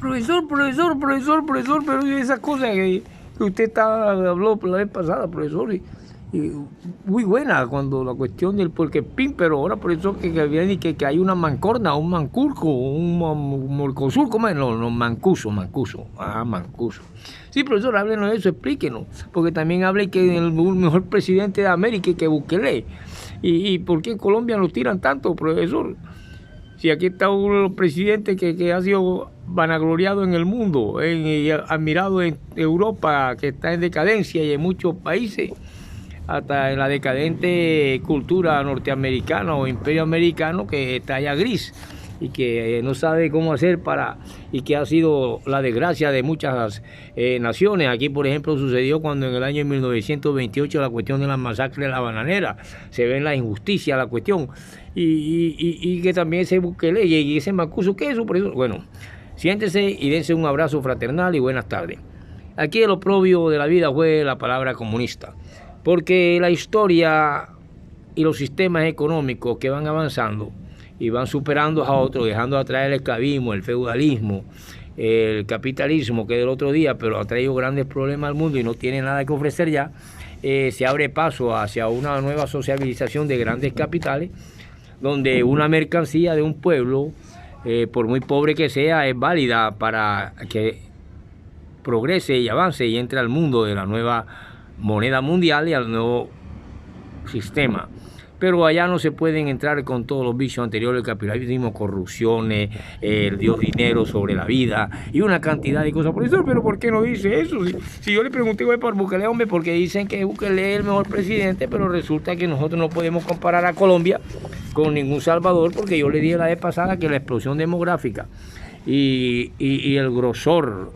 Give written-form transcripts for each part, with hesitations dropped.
profesor, pero esas cosas que usted habló la vez pasada, profesor, y muy buena cuando la cuestión del porque pin, pero ahora profesor que viene y que hay una mancorna, un mancurco, un morcosur, ¿cómo es? No, mancuso. Mancuso. Sí, profesor, háblenos de eso, explíquenos, porque también hable que el mejor presidente de América que Bukele. ¿Y por qué en Colombia nos tiran tanto, profesor? Si aquí está uno de los presidentes que ha sido vanagloriado en el mundo, y admirado en Europa, que está en decadencia y en muchos países, hasta en la decadente cultura norteamericana o imperio americano que está allá gris y que no sabe cómo hacer y que ha sido la desgracia de muchas naciones. Aquí, por ejemplo, sucedió cuando en el año 1928 la cuestión de la masacre de la bananera, se ve en la injusticia la cuestión, y que también se busque ley y ese Mancuso, ¿qué es eso? Por eso, bueno, siéntese y dense un abrazo fraternal y buenas tardes. Aquí el oprobio de la vida fue la palabra comunista, porque la historia y los sistemas económicos que van avanzando y van superando a otros, dejando atrás el esclavismo, el feudalismo, el capitalismo, que es del otro día, pero ha traído grandes problemas al mundo y no tiene nada que ofrecer ya, se abre paso hacia una nueva sociabilización de grandes capitales, donde una mercancía de un pueblo, por muy pobre que sea, es válida para que progrese y avance y entre al mundo de la nueva moneda mundial y al nuevo sistema. Pero allá no se pueden entrar con todos los vicios anteriores, el capitalismo, corrupciones, el Dios dinero sobre la vida y una cantidad de cosas. Profesor, pero ¿por qué no dice eso? Si yo le pregunté hoy por Bukele, hombre, porque dicen que Bukele es el mejor presidente, pero resulta que nosotros no podemos comparar a Colombia con ningún Salvador, porque yo le dije la vez pasada que la explosión demográfica y el grosor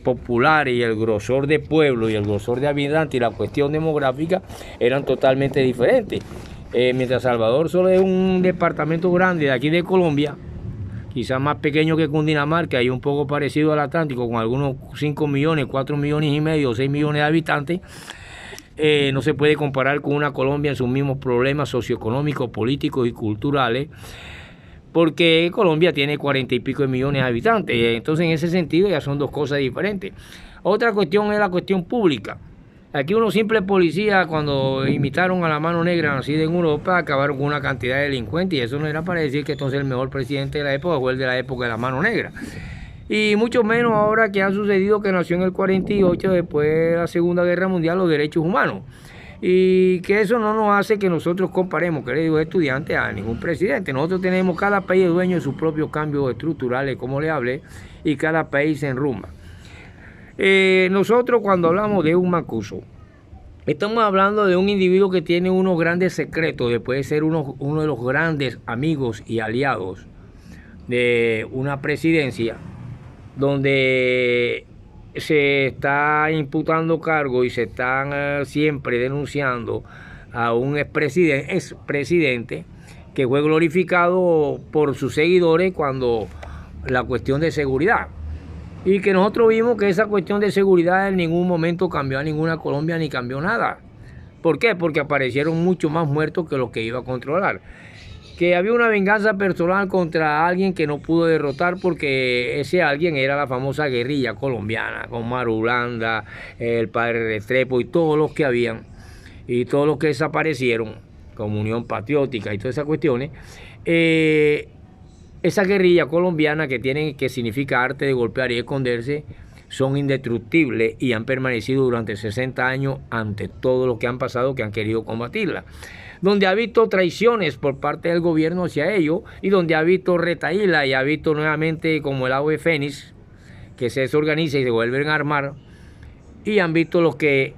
popular y el grosor de pueblo y el grosor de habitantes y la cuestión demográfica eran totalmente diferentes. Mientras Salvador solo es un departamento grande de aquí de Colombia, quizás más pequeño que Cundinamarca y un poco parecido al Atlántico, con algunos 5 millones, 4 millones y medio, 6 millones de habitantes, no se puede comparar con una Colombia en sus mismos problemas socioeconómicos, políticos y culturales, porque Colombia tiene 40 y pico de millones de habitantes, entonces en ese sentido ya son dos cosas diferentes. Otra cuestión es la cuestión pública. Aquí unos simples policías, cuando imitaron a la mano negra nacida en Europa, acabaron con una cantidad de delincuentes, y eso no era para decir que entonces el mejor presidente de la época fue el de la época de la mano negra. Y mucho menos ahora que ha sucedido que nació en el 48, después de la Segunda Guerra Mundial, los derechos humanos. Y que eso no nos hace que nosotros comparemos, que le digo estudiantes, a ningún presidente. Nosotros tenemos, cada país dueño de sus propios cambios estructurales, como le hablé, y cada país se enrumba. Nosotros cuando hablamos de un Mancuso, estamos hablando de un individuo que tiene unos grandes secretos, después de ser uno de los grandes amigos y aliados de una presidencia, donde se está imputando cargos y se están siempre denunciando a un expresidente que fue glorificado por sus seguidores cuando la cuestión de seguridad. Y que nosotros vimos que esa cuestión de seguridad en ningún momento cambió a ninguna Colombia ni cambió nada. ¿Por qué? Porque aparecieron mucho más muertos que los que iba a controlar. Que había una venganza personal contra alguien que no pudo derrotar, porque ese alguien era la famosa guerrilla colombiana, con Marulanda, el padre Restrepo y todos los que habían, y todos los que desaparecieron, como Unión Patriótica y todas esas cuestiones. Esa guerrilla colombiana que significa arte de golpear y esconderse, son indestructibles y han permanecido durante 60 años ante todo lo que han pasado, que han querido combatirla. Donde ha visto traiciones por parte del gobierno hacia ellos, y donde ha visto retaíla y ha visto nuevamente como el ave fénix que se desorganiza y se vuelven a armar, y han visto los que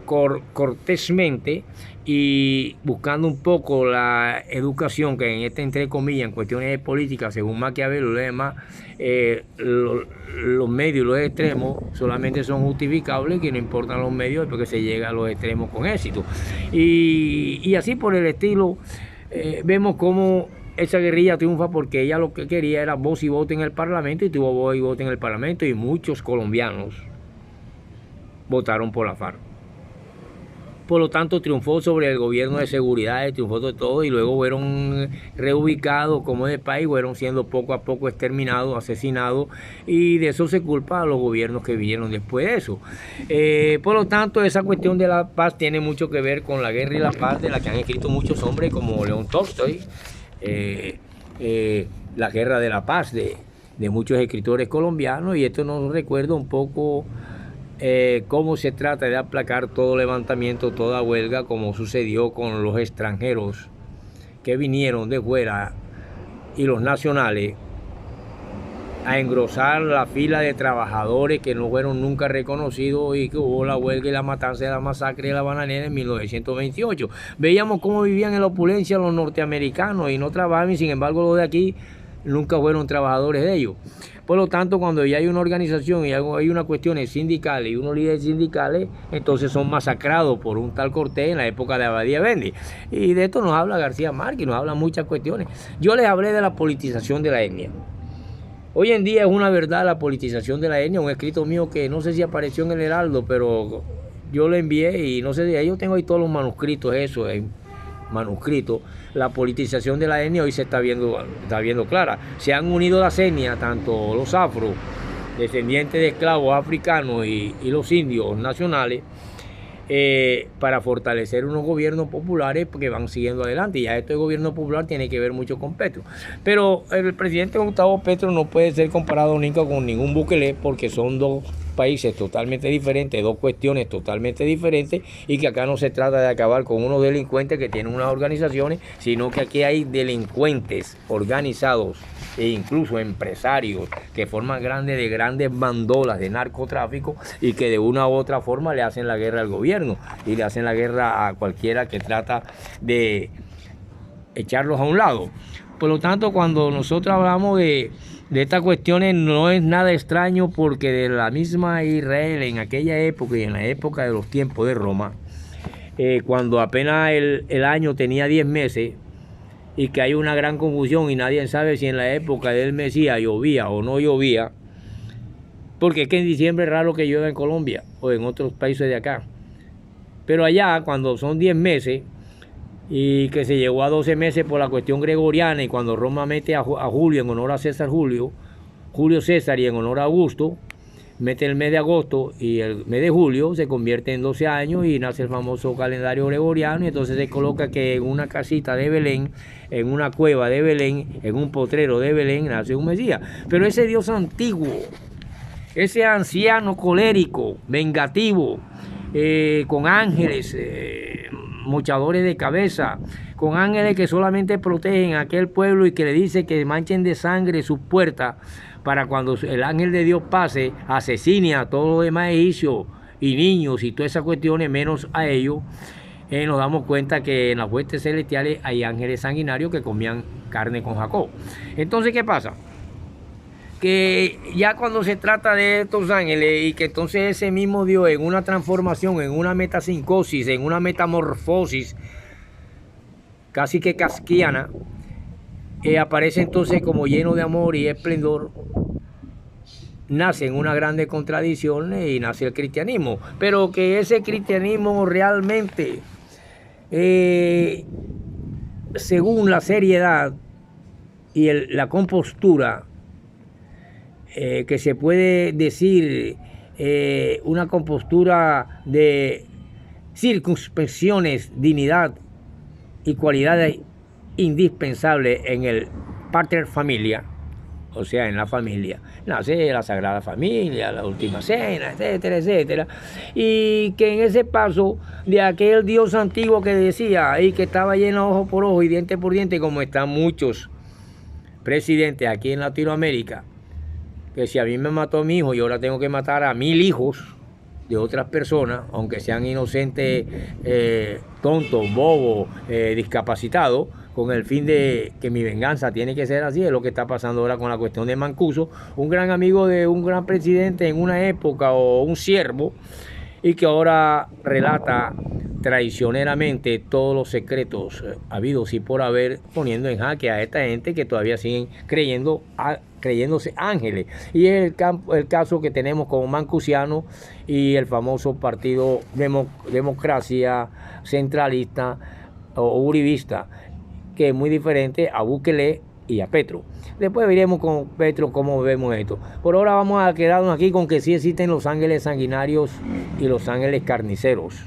cortésmente y buscando un poco la educación, que en entre comillas, en cuestiones de política, según Maquiavelo y lo demás, los medios y los extremos solamente son justificables, que no importan los medios porque se llega a los extremos con éxito. Y así por el estilo, vemos cómo esa guerrilla triunfa, porque ella lo que quería era voz y voto en el Parlamento, y tuvo voz y voto en el Parlamento, y muchos colombianos votaron por la FARC. por lo tanto triunfó sobre el gobierno de seguridad, triunfó de todo y luego fueron reubicados como en el país, fueron siendo poco a poco exterminados, asesinados y de eso se culpa a los gobiernos que vinieron después de eso. Por lo tanto, esa cuestión de la paz tiene mucho que ver con la guerra y la paz de la que han escrito muchos hombres como León Tolstoy, la guerra de la paz de muchos escritores colombianos, y esto nos recuerda un poco cómo se trata de aplacar todo levantamiento, toda huelga, como sucedió con los extranjeros que vinieron de fuera y los nacionales a engrosar la fila de trabajadores que no fueron nunca reconocidos y que hubo la huelga y la matanza de la masacre de la bananera en 1928. Veíamos cómo vivían en la opulencia los norteamericanos y no trabajaban, y sin embargo los de aquí nunca fueron trabajadores de ellos. Por lo tanto, cuando ya hay una organización y hay unas cuestiones sindicales y unos líderes sindicales, entonces son masacrados por un tal Cortés en la época de Abadía Bendy. Y de esto nos habla García Márquez, nos habla muchas cuestiones. Yo les hablé de la politización de la etnia. Hoy en día es una verdad la politización de la etnia, un escrito mío que no sé si apareció en el Heraldo, pero yo lo envié y no sé, yo tengo ahí todos los manuscritos, eso es manuscrito. La politización de la etnia hoy se está viendo clara. Se han unido las etnias, tanto los afro, descendientes de esclavos africanos y los indios nacionales, para fortalecer unos gobiernos populares que van siguiendo adelante. Y ya este gobierno popular tiene que ver mucho con Petro. Pero el presidente Gustavo Petro no puede ser comparado nunca con ningún Bukele, porque son dos países totalmente diferentes, dos cuestiones totalmente diferentes, y que acá no se trata de acabar con unos delincuentes que tienen unas organizaciones, sino que aquí hay delincuentes organizados e incluso empresarios que forman grandes bandolas de narcotráfico y que de una u otra forma le hacen la guerra al gobierno y le hacen la guerra a cualquiera que trata de echarlos a un lado. Por lo tanto, cuando nosotros hablamos de estas cuestiones, no es nada extraño, porque de la misma Israel en aquella época y en la época de los tiempos de Roma, cuando apenas el año tenía 10 meses, y que hay una gran confusión y nadie sabe si en la época del Mesías llovía o no llovía, porque es que en diciembre es raro que llueva en Colombia o en otros países de acá. Pero allá, cuando son 10 meses, y que se llegó a 12 meses por la cuestión gregoriana, y cuando Roma mete a Julio en honor a Julio César, y en honor a Augusto, mete el mes de agosto y el mes de julio, se convierte en 12 años y nace el famoso calendario gregoriano, y entonces se coloca que en una casita de Belén, en una cueva de Belén, en un potrero de Belén, nace un Mesías. Pero ese Dios antiguo, ese anciano colérico, vengativo, con ángeles, mochadores de cabeza, con ángeles que solamente protegen a aquel pueblo y que le dice que manchen de sangre sus puertas, para cuando el ángel de Dios pase, asesine a todos los demás egipcios y niños y todas esas cuestiones, menos a ellos. Nos damos cuenta que en las huestes celestiales hay ángeles sanguinarios que comían carne con Jacob. Entonces, ¿qué pasa? Que ya cuando se trata de estos ángeles, y que entonces ese mismo Dios, en una transformación, en una metasincosis, en una metamorfosis casi que kafkiana, aparece entonces como lleno de amor y esplendor, nace en una grande contradicción y nace el cristianismo. Pero que ese cristianismo realmente, según la seriedad y la compostura, que se puede decir una compostura de circunspecciones, dignidad y cualidades indispensables en el pater familia, o sea, en la familia. Nace la Sagrada Familia, la Última Cena, etcétera, etcétera. Y que en ese paso de aquel Dios antiguo que decía y que estaba lleno ojo por ojo y diente por diente, como están muchos presidentes aquí en Latinoamérica, que si a mí me mató mi hijo, yo ahora tengo que matar a 1000 hijos de otras personas, aunque sean inocentes, tontos, bobos, discapacitados, con el fin de que mi venganza tiene que ser así. Es lo que está pasando ahora con la cuestión de Mancuso, un gran amigo de un gran presidente en una época, o un siervo, y que ahora relata traicioneramente todos los secretos habidos y por haber, poniendo en jaque a esta gente que todavía siguen creyendo creyéndose ángeles. Y es el caso que tenemos con Mancusiano y el famoso partido Democracia Centralista o Uribista, que es muy diferente a Bukele y a Petro. Después veremos con Petro cómo vemos esto. Por ahora vamos a quedarnos aquí con que sí existen los ángeles sanguinarios y los ángeles carniceros,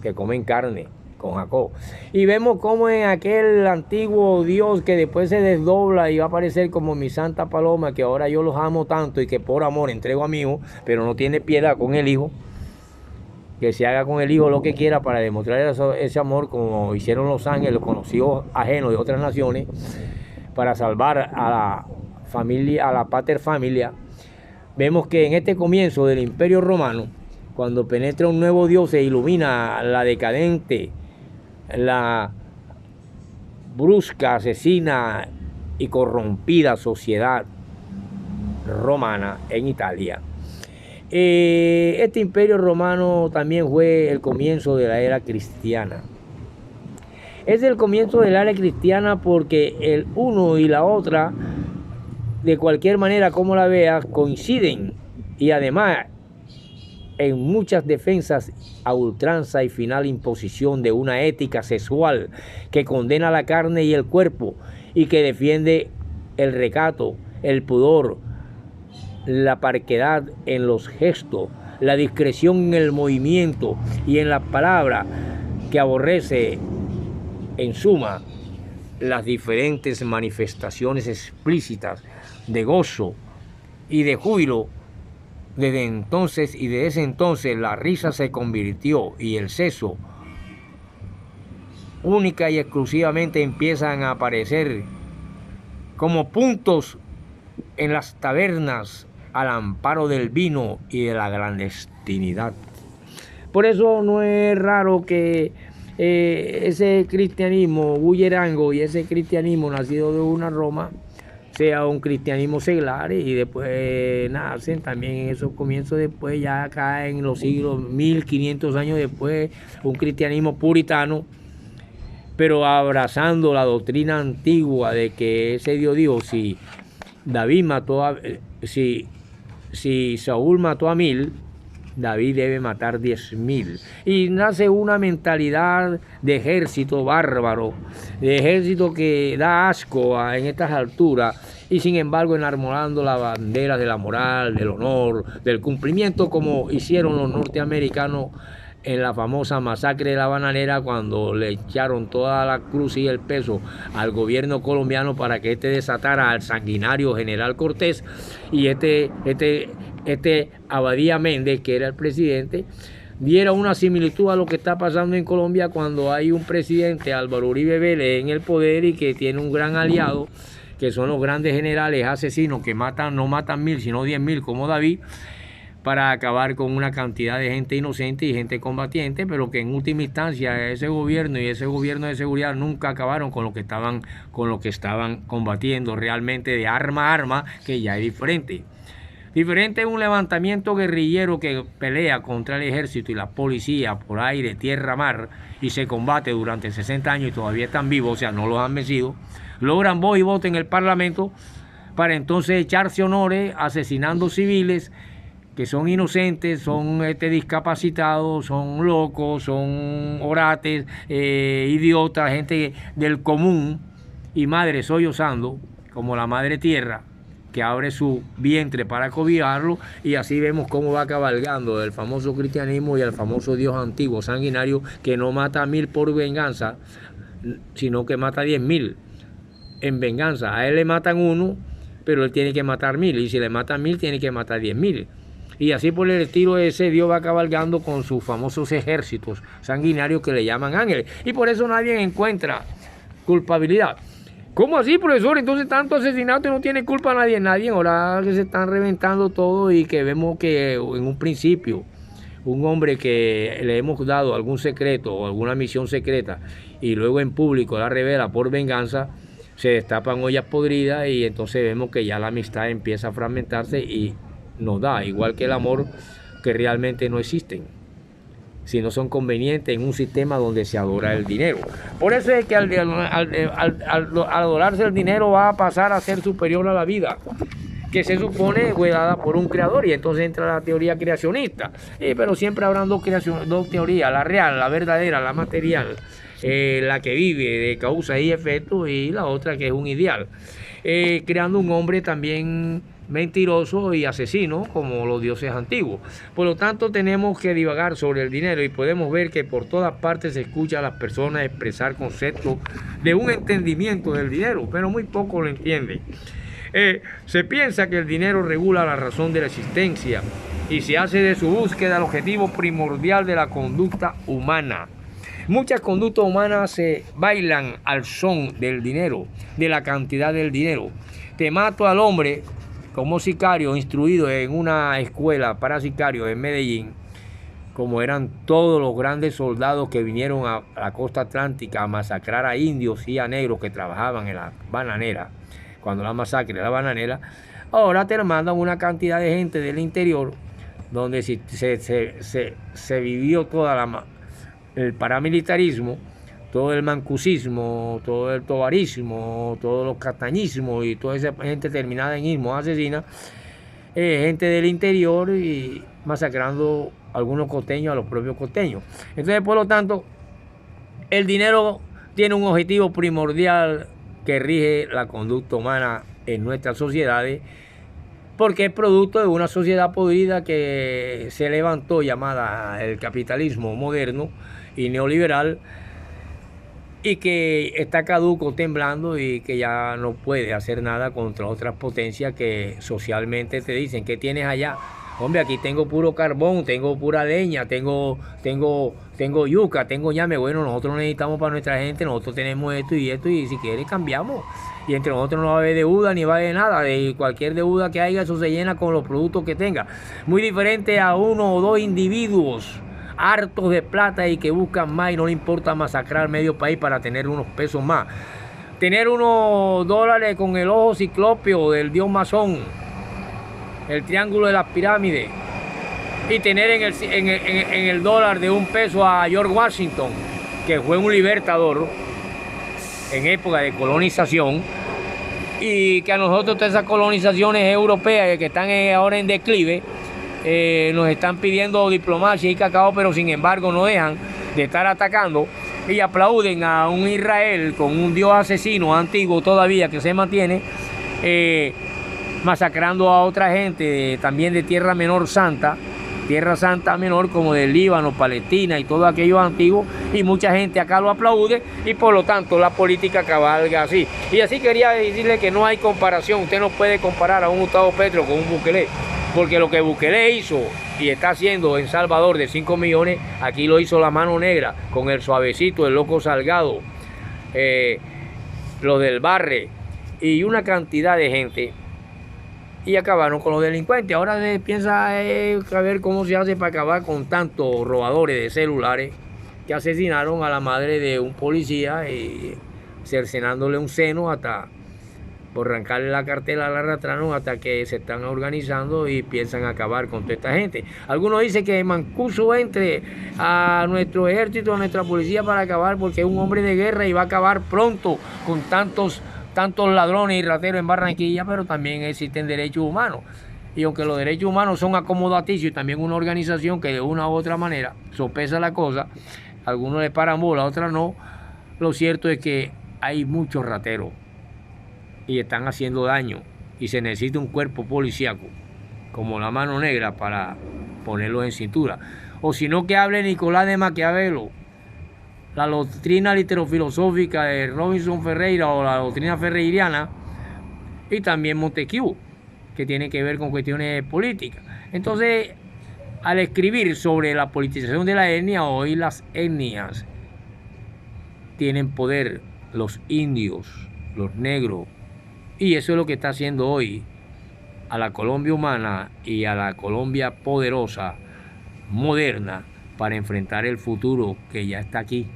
que comen carne con Jacob. Y vemos cómo en aquel antiguo Dios que después se desdobla y va a aparecer como mi santa paloma, que ahora yo los amo tanto y que por amor entrego a mi hijo, pero no tiene piedad con el hijo, que se haga con el hijo lo que quiera para demostrar ese amor, como hicieron los ángeles con los hijos ajenos de otras naciones, para salvar a la familia, a la pater familia. Vemos que en este comienzo del Imperio Romano, cuando penetra un nuevo Dios, se ilumina la decadente, la brusca, asesina y corrompida sociedad romana en Italia. Este Imperio Romano también fue el comienzo de la era cristiana. Es el comienzo de la era cristiana porque el uno y la otra, de cualquier manera como la veas, coinciden, y además en muchas defensas a ultranza y final imposición de una ética sexual que condena la carne y el cuerpo y que defiende el recato, el pudor, la parquedad en los gestos, la discreción en el movimiento y en la palabra, que aborrece en suma las diferentes manifestaciones explícitas de gozo y de júbilo. Desde entonces y desde ese entonces la risa se convirtió y el sexo única y exclusivamente empiezan a aparecer como puntos en las tabernas al amparo del vino y de la clandestinidad. Por eso no es raro que ese cristianismo bullerango y ese cristianismo nacido de una Roma sea un cristianismo seglar, y después nacen también en esos comienzos, después ya acá en los siglos 1500 años después, un cristianismo puritano, pero abrazando la doctrina antigua de que ese Dios dijo, si Saúl mató a 1000, David debe matar 10.000. Y nace una mentalidad de ejército bárbaro, de ejército que da asco en estas alturas, y sin embargo enarbolando la bandera de la moral, del honor, del cumplimiento, como hicieron los norteamericanos en la famosa masacre de la Bananera, cuando le echaron toda la cruz y el peso al gobierno colombiano para que desatara al sanguinario general Cortés, y Abadía Méndez, que era el presidente, diera una similitud a lo que está pasando en Colombia cuando hay un presidente, Álvaro Uribe Vélez, en el poder, y que tiene un gran aliado, que son los grandes generales asesinos que no matan 1000 sino 10.000 como David, para acabar con una cantidad de gente inocente y gente combatiente, pero que en última instancia ese gobierno y ese gobierno de seguridad nunca acabaron con lo que estaban combatiendo realmente de arma a arma, que ya es diferente. Diferente es un levantamiento guerrillero que pelea contra el ejército y la policía por aire, tierra, mar, y se combate durante 60 años y todavía están vivos, o sea, no los han vencido. Logran voz y voto en el Parlamento para entonces echarse honores asesinando civiles que son inocentes, son discapacitados, son locos, son orates, idiotas, gente del común, y madre sollozando, como la madre tierra, que abre su vientre para cobijarlo, y así vemos cómo va cabalgando del famoso cristianismo y al famoso Dios antiguo, sanguinario, que no mata a 1000 por venganza, sino que mata a 10.000 en venganza. A él le matan 1, pero él tiene que matar 1000, y si le matan 1000, tiene que matar 10.000. Y así por el estilo, ese Dios va cabalgando con sus famosos ejércitos sanguinarios que le llaman ángeles. Y por eso nadie encuentra culpabilidad. ¿Cómo así, profesor? Entonces tanto asesinato y no tiene culpa nadie. Nadie, ahora que se están reventando todo, y que vemos que en un principio un hombre que le hemos dado algún secreto o alguna misión secreta y luego en público la revela por venganza, se destapan ollas podridas, y entonces vemos que ya la amistad empieza a fragmentarse y nos da, igual que el amor, que realmente no existen, si no son convenientes en un sistema donde se adora el dinero. Por eso es que al adorarse el dinero va a pasar a ser superior a la vida. que se supone fue dada por un creador, y entonces entra la teoría creacionista. Pero siempre habrán dos teorías, la real, la verdadera, la material, la que vive de causas y efectos, y la otra que es un ideal, creando un hombre también mentiroso y asesino como los dioses antiguos. Por lo tanto, tenemos que divagar sobre el dinero, y podemos ver que por todas partes se escucha a las personas expresar conceptos de un entendimiento del dinero, pero muy poco lo entienden. Se piensa que el dinero regula la razón de la existencia y se hace de su búsqueda el objetivo primordial de la conducta humana. Muchas conductas humanas se bailan al son del dinero, de la cantidad del dinero. Te mato al hombre como sicario instruido en una escuela para sicarios en Medellín, como eran todos los grandes soldados que vinieron a la costa atlántica a masacrar a indios y a negros que trabajaban en la bananera, cuando la masacre de la bananera. Ahora te mandan una cantidad de gente del interior, donde se vivió toda el paramilitarismo, todo el mancucismo, todo el tovarismo, todos los castañismos, y toda esa gente terminada en ismos asesina, gente del interior, y masacrando a algunos costeños, a los propios costeños. Entonces, por lo tanto, el dinero tiene un objetivo primordial que rige la conducta humana en nuestras sociedades, porque es producto de una sociedad podrida que se levantó, llamada el capitalismo moderno y neoliberal, y que está caduco, temblando, y que ya no puede hacer nada contra otras potencias que socialmente te dicen: ¿qué tienes allá? Hombre, aquí tengo puro carbón, tengo pura leña, tengo yuca, tengo ñame. Bueno, nosotros necesitamos para nuestra gente, nosotros tenemos esto, y si quieres cambiamos. Y entre nosotros no va a haber deuda ni va a haber nada. De cualquier deuda que haya, eso se llena con los productos que tenga. Muy diferente a uno o dos individuos hartos de plata y que buscan más y no le importa masacrar medio país para tener unos pesos más. Tener unos dólares con el ojo ciclópeo del dios masón, el triángulo de las pirámides, y tener en el dólar de un peso a George Washington, que fue un libertador en época de colonización, y que a nosotros todas esas colonizaciones europeas que están ahora en declive, nos están pidiendo diplomacia y cacao, pero sin embargo no dejan de estar atacando, y aplauden a un Israel con un dios asesino antiguo todavía que se mantiene, masacrando a otra gente también de tierra santa menor, como del Líbano, Palestina y todo aquello antiguo, y mucha gente acá lo aplaude, y por lo tanto la política cabalga así. Y así quería decirle que no hay comparación. Usted no puede comparar a un Gustavo Petro con un Bukele, porque lo que Bukele hizo y está haciendo en Salvador de 5 millones, aquí lo hizo la mano negra con el Suavecito, el Loco Salgado, los del Barre y una cantidad de gente, y acabaron con los delincuentes. Ahora se piensa a ver cómo se hace para acabar con tantos robadores de celulares que asesinaron a la madre de un policía, cercenándole un seno hasta por arrancarle la cartera, la arrastraron, hasta que se están organizando y piensan acabar con toda esta gente. Algunos dicen que Mancuso entre a nuestro ejército, a nuestra policía, para acabar, porque es un hombre de guerra y va a acabar pronto con tantos ladrones y rateros en Barranquilla, pero también existen derechos humanos. Y aunque los derechos humanos son acomodaticios, y también una organización que de una u otra manera sopesa la cosa, algunos le paran bola, otros no, lo cierto es que hay muchos rateros y están haciendo daño, y se necesita un cuerpo policíaco como la mano negra para ponerlos en cintura. O si no, que hable Nicolás de Maquiavelo, la doctrina literofilosófica de Robinson Ferreira, o la doctrina ferreiriana, y también Montesquieu, que tiene que ver con cuestiones políticas. Entonces, al escribir sobre la politización de la etnia, hoy las etnias tienen poder, los indios, los negros, y eso es lo que está haciendo hoy a la Colombia humana y a la Colombia poderosa, moderna, para enfrentar el futuro que ya está aquí,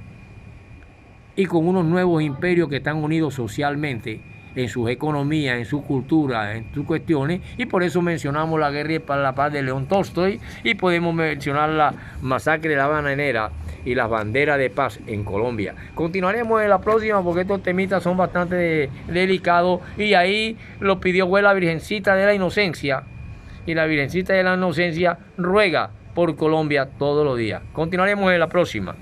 y con unos nuevos imperios que están unidos socialmente en sus economías, en su cultura, en sus cuestiones. Y por eso mencionamos la guerra para la paz de León Tolstoy, y podemos mencionar la masacre de la bananera y las banderas de paz en Colombia. Continuaremos en la próxima porque estos temitas son bastante delicados y ahí lo pidió fue la Virgencita de la Inocencia y la Virgencita de la Inocencia ruega por Colombia todos los días. Continuaremos en la próxima.